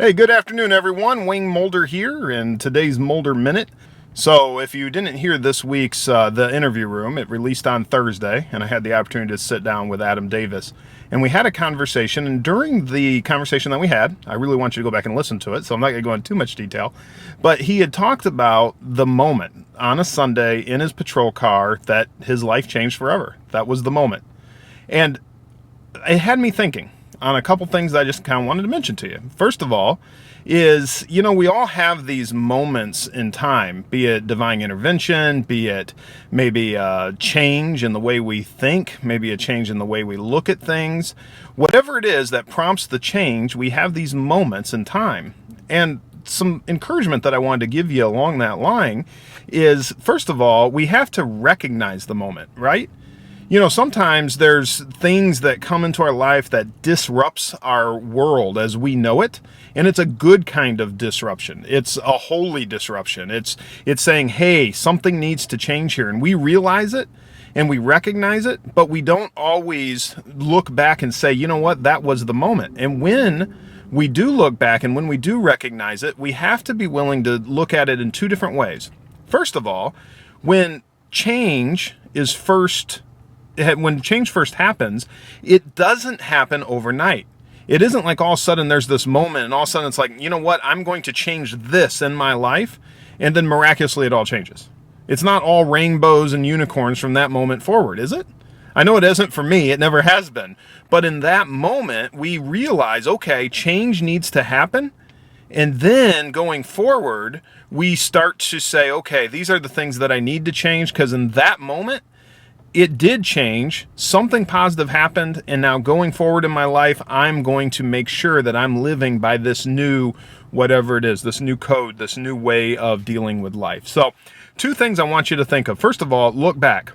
Hey, good afternoon, everyone. Wayne Mulder here in today's Mulder Minute. So, if you didn't hear this week's The Interview Room, it released on Thursday, and I had the opportunity to sit down with Adam Davis. And we had a conversation, and during the conversation that we had, I really want you to go back and listen to it, so I'm not going to go into too much detail, but he had talked about the moment on a Sunday in his patrol car that his life changed forever. That was the moment. And it had me thinking on a couple things that I just kind of wanted to mention to you. First of all is, we all have these moments in time, be it divine intervention, be it maybe a change in the way we think, maybe a change in the way we look at things. Whatever it is that prompts the change, we have these moments in time. And some encouragement that I wanted to give you along that line is, first of all, we have to recognize the moment, right? Sometimes there's things that come into our life that disrupts our world as we know it, and it's a good kind of disruption. It's a holy disruption. It's saying, hey, something needs to change here, and we realize it and we recognize it, but we don't always look back and say, you know what, that was the moment. And when we do look back and when we do recognize it, we have to be willing to look at it in two different ways. First of all, when change first happens, it doesn't happen overnight. It isn't like all of a sudden there's this moment and all of a sudden it's like, you know what, I'm going to change this in my life, and then miraculously it all changes. It's not all rainbows and unicorns from that moment forward, is it? I know it isn't for me, it never has been. But in that moment, we realize, okay, change needs to happen. And then going forward, we start to say, okay, these are the things that I need to change, because in that moment, it did change, something positive happened, and now going forward in my life, I'm going to make sure that I'm living by this new, whatever it is, this new code, this new way of dealing with life. So, two things I want you to think of. First of all, look back.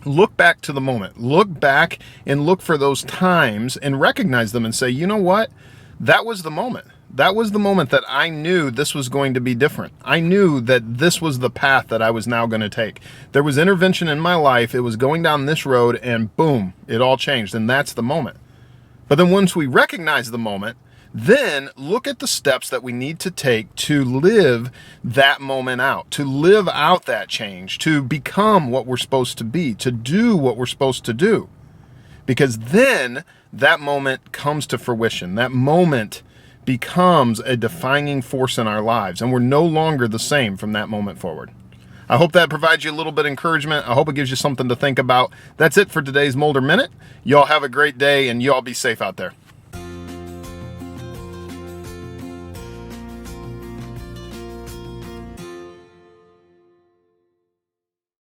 Look back to the moment. Look back and look for those times and recognize them and say, you know what? That was the moment. That was the moment that I knew this was going to be different. I knew that this was the path that I was now going to take. There was intervention in my life. It was going down this road, and boom, it all changed. And that's the moment. But then once we recognize the moment, then look at the steps that we need to take to live that moment out, to live out that change, to become what we're supposed to be, to do what we're supposed to do. Because then that moment comes to fruition. That moment becomes a defining force in our lives, and we're no longer the same from that moment forward. I hope that provides you a little bit of encouragement. I hope it gives you something to think about. That's it for today's Mulder Minute. Y'all have a great day, and y'all be safe out there.